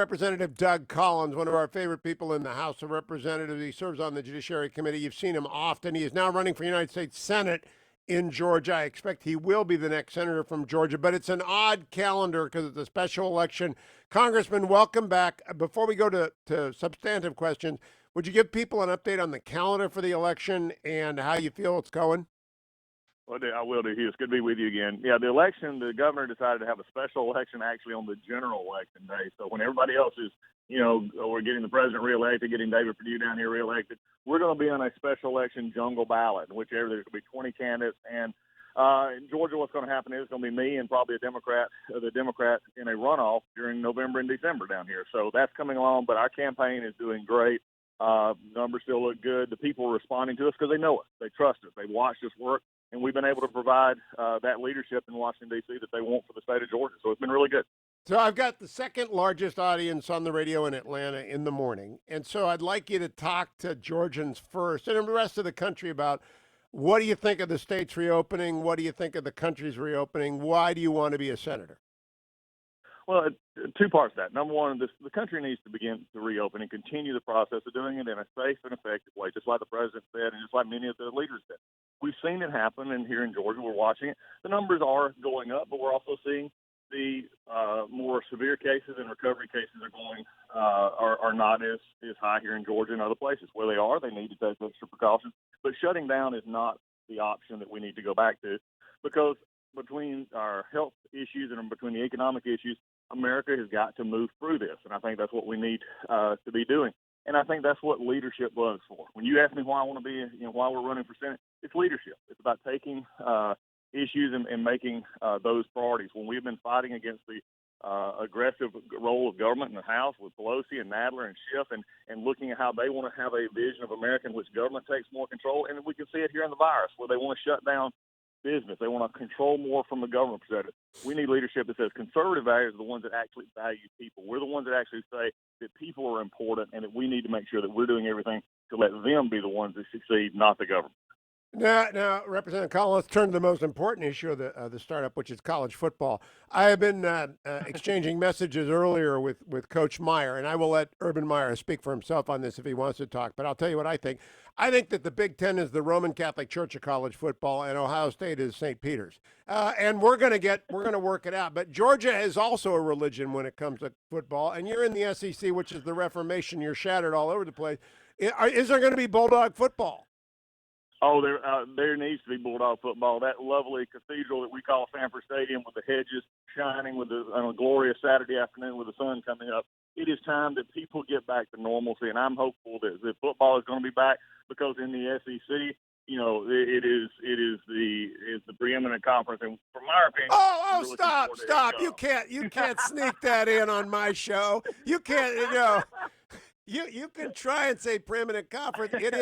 Representative Doug Collins, one of our favorite people in the House of Representatives. He serves on the Judiciary Committee. You've seen him often. He is now running for United States Senate in Georgia. I expect he will be the next senator from Georgia, but it's an odd calendar because it's a special election. Congressman, welcome back. Before we go to substantive questions, would you give people an update on the calendar for the election and how you feel it's going? Well, I will do, Hugh. It's good to be with you again. Yeah, the election, the governor decided to have a special election actually on the general election day. So when everybody else is, we're getting the president reelected, getting David Perdue down here reelected, we're going to be on a special election jungle ballot, in which there's going to be 20 candidates. And in Georgia, what's going to happen is it's going to be me and probably the Democrat in a runoff during November and December down here. So that's coming along, but our campaign is doing great. Numbers still look good. The people are responding to us because they know us. They trust us. They watched us work. And we've been able to provide that leadership in Washington, D.C. that they want for the state of Georgia. So it's been really good. So I've got the second largest audience on the radio in Atlanta in the morning. And so I'd like you to talk to Georgians first and the rest of the country about what do you think of the state's reopening? What do you think of the country's reopening? Why do you want to be a senator? Well, two parts to that. Number one, the country needs to begin to reopen and continue the process of doing it in a safe and effective way, just like the president said and just like many of the leaders said. We've seen it happen, and here in Georgia, we're watching it. The numbers are going up, but we're also seeing the more severe cases and recovery cases are not as high here in Georgia and other places. Where they are, they need to take extra precautions. But shutting down is not the option that we need to go back to, because between our health issues and between the economic issues, America has got to move through this, and I think that's what we need to be doing. And I think that's what leadership was for. When you ask me why I want to be, why we're running for Senate, it's leadership. It's about taking issues and making those priorities. When we've been fighting against the aggressive role of government in the House with Pelosi and Nadler and Schiff and looking at how they want to have a vision of America in which government takes more control, and we can see it here in the virus where they want to shut down business. They want to control more from the government perspective. We need leadership that says conservative values are the ones that actually value people. We're the ones that actually say that people are important and that we need to make sure that we're doing everything to let them be the ones that succeed, not the government. Now, Representative Collins, let's turn to the most important issue of the startup, which is college football. I have been exchanging messages earlier with Coach Meyer, and I will let Urban Meyer speak for himself on this if he wants to talk. But I'll tell you what I think. I think that the Big Ten is the Roman Catholic Church of college football, and Ohio State is St. Peter's. And we're going to work it out. But Georgia is also a religion when it comes to football, and you're in the SEC, which is the Reformation. You're shattered all over the place. Is there going to be Bulldog football? Oh, there needs to be Bulldog football. That lovely cathedral that we call Sanford Stadium with the hedges shining on a glorious Saturday afternoon with the sun coming up. It is time that people get back to normalcy, and I'm hopeful that football is going to be back because in the SEC, it is the preeminent conference, and from my opinion. Oh, stop! You can't sneak that in on my show. You can't, You can try and say preeminent conference. It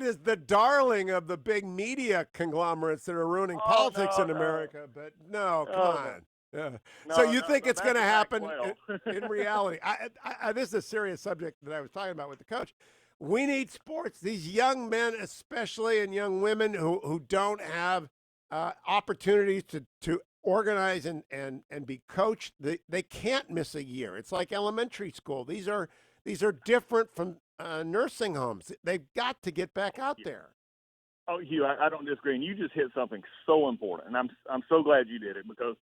is the darling of the big media conglomerates that are ruining politics in America. But no, come on. Yeah. So you think it's going to happen in reality? This is a serious subject that I was talking about with the coach. We need sports. These young men, especially, and young women who don't have opportunities to organize and be coached, they can't miss a year. It's like elementary school. These are different from nursing homes. They've got to get back out there. Oh, Hugh, I don't disagree. And you just hit something so important, and I'm so glad you did it because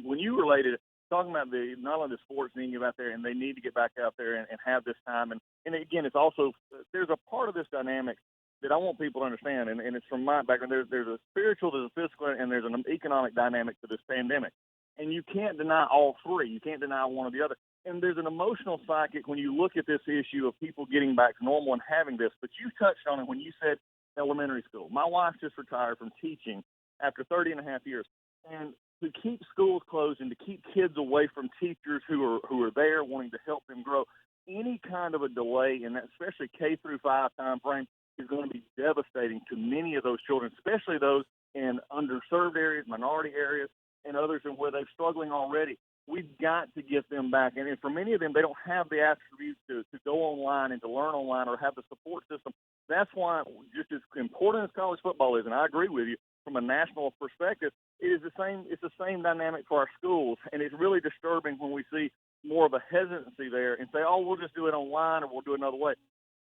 when you related talking about not only the sports needing to get out there, and they need to get back out there and have this time. And again, it's also there's a part of this dynamic that I want people to understand, and it's from my background. There's a spiritual, there's a physical, and there's an economic dynamic to this pandemic. And you can't deny all three. You can't deny one or the other. And there's an emotional psychic when you look at this issue of people getting back to normal and having this. But you touched on it when you said elementary school. My wife just retired from teaching after 30 and a half years. And to keep schools closed and to keep kids away from teachers who are there wanting to help them grow, any kind of a delay in that, especially K through 5 time frame, is going to be devastating to many of those children, especially those in underserved areas, minority areas, and others in where they're struggling already. We've got to get them back. And for many of them, they don't have the attributes to go online and to learn online or have the support system. That's why, just as important as college football is, and I agree with you, from a national perspective, it is the same. It's the same dynamic for our schools, and it's really disturbing when we see more of a hesitancy there and say, oh, we'll just do it online or we'll do it another way.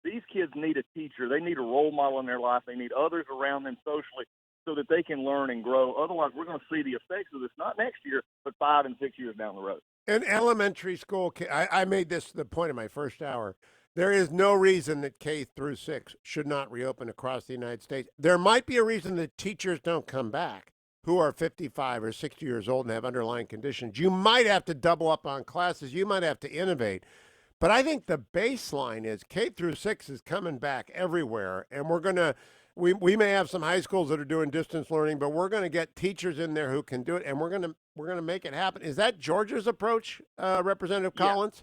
These kids need a teacher. They need a role model in their life. They need others around them socially so that they can learn and grow. Otherwise, we're going to see the effects of this not next year, but 5 and 6 years down the road. In elementary school, I made this the point of my first hour. There is no reason that K through 6 should not reopen across the United States. There might be a reason that teachers don't come back who are 55 or 60 years old and have underlying conditions. You might have to double up on classes. You might have to innovate. But I think the baseline is K through 6 is coming back everywhere, and we may have some high schools that are doing distance learning, but we're going to get teachers in there who can do it, and we're going to make it happen. Is that Georgia's approach, Representative Collins?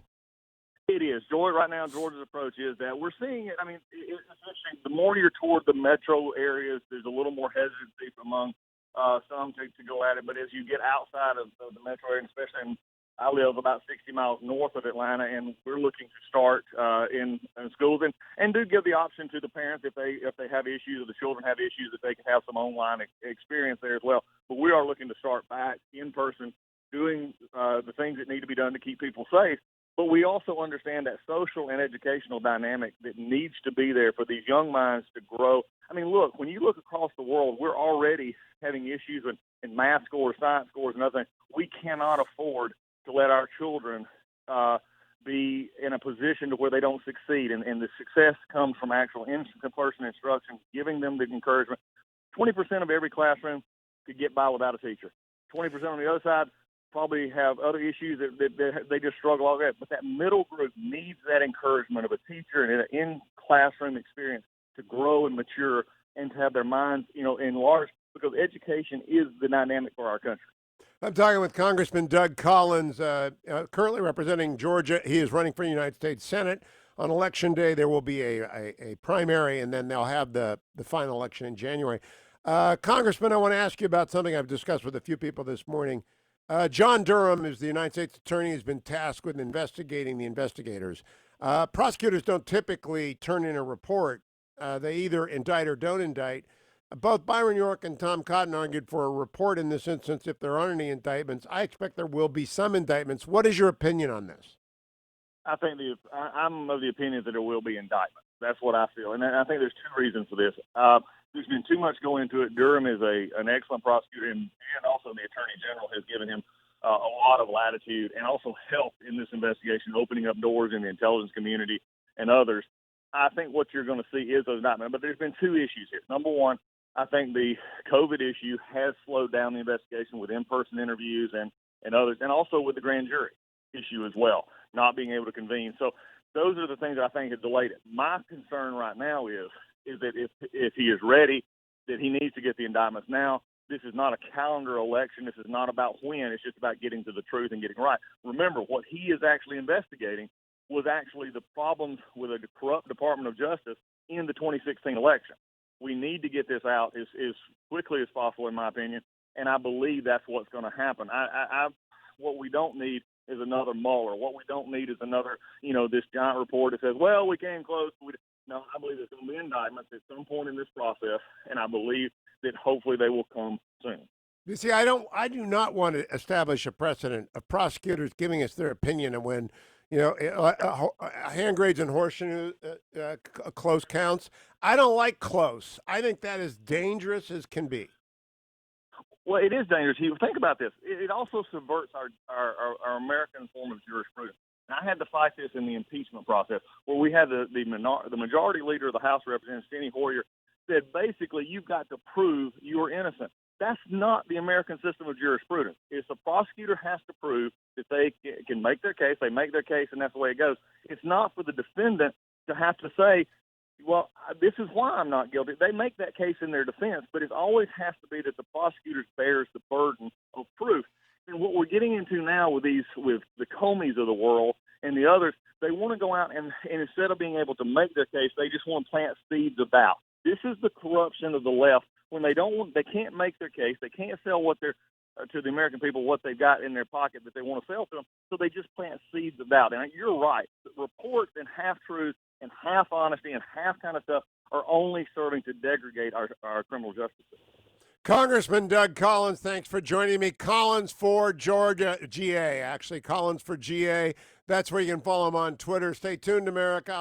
It is. Right now, Georgia's approach is that we're seeing it. I mean, it's interesting. The more you're toward the metro areas, there's a little more hesitancy among some to go at it. But as you get outside of the metro area, especially I live about 60 miles north of Atlanta, and we're looking to start in schools and do give the option to the parents if they have issues or the children have issues that they can have some online experience there as well. But we are looking to start back in person, doing the things that need to be done to keep people safe. But we also understand that social and educational dynamic that needs to be there for these young minds to grow. I mean, look, when you look across the world, we're already having issues in math scores, science scores, and other things. We cannot afford to let our children be in a position to where they don't succeed. And the success comes from actual in-person instruction, giving them the encouragement. 20% of every classroom could get by without a teacher. 20% on the other side probably have other issues that they just struggle all that. But that middle group needs that encouragement of a teacher and an in-classroom experience to grow and mature and to have their minds, enlarged, because education is the dynamic for our country. I'm talking with Congressman Doug Collins, currently representing Georgia. He is running for the United States Senate. On Election Day, there will be a primary, and then they'll have the final election in January. Congressman, I want to ask you about something I've discussed with a few people this morning. John Durham is the United States attorney who's been tasked with investigating the investigators. Prosecutors don't typically turn in a report. They either indict or don't indict. Both Byron York and Tom Cotton argued for a report in this instance if there aren't any indictments. I expect there will be some indictments. What is your opinion on this? I'm of the opinion that there will be indictments. That's what I feel. And I think there's two reasons for this. There's been too much going into it. Durham is an excellent prosecutor, and also the Attorney General has given him a lot of latitude and also help in this investigation, opening up doors in the intelligence community and others. I think what you're going to see is those indictments. But there's been two issues here. Number one, I think the COVID issue has slowed down the investigation with in-person interviews and others, and also with the grand jury issue as well, not being able to convene. So those are the things that I think have delayed it. My concern right now is that if he is ready, that he needs to get the indictments now. This is not a calendar election. This is not about when. It's just about getting to the truth and getting right. Remember, what he is actually investigating was actually the problems with a corrupt Department of Justice in the 2016 election. We need to get this out as quickly as possible, in my opinion, and I believe that's what's going to happen. What we don't need is another Mueller. What we don't need is another, this giant report that says, well, we came close. No, I believe there's going to be indictments at some point in this process, and I believe that hopefully they will come soon. You see, I do not want to establish a precedent of prosecutors giving us their opinion and when, hand grenades and horseshoe close counts. I don't like close. I think that is dangerous as can be. Well, it is dangerous. Think about this. It also subverts our American form of jurisprudence. And I had to fight this in the impeachment process, where we had the majority leader of the House of Representatives, Steny Hoyer, said basically you've got to prove you are innocent. That's not the American system of jurisprudence. It's the prosecutor has to prove that they can make their case. They make their case, and that's the way it goes. It's not for the defendant to have to say, well, this is why I'm not guilty. They make that case in their defense, but it always has to be that the prosecutor bears the burden of proof. And what we're getting into now with the Comeys of the world and the others, they want to go out and instead of being able to make their case, they just want to plant seeds of doubt. This is the corruption of the left when they can't make their case, they can't sell what they're to the American people what they've got in their pocket that they want to sell to them, so they just plant seeds of doubt. And you're right, reports and half truths and half honesty and half kind of stuff are only serving to degrade our criminal justice system. Congressman Doug Collins, thanks for joining me. Collins for Georgia, GA, actually, Collins for GA. That's where you can follow him on Twitter. Stay tuned, America.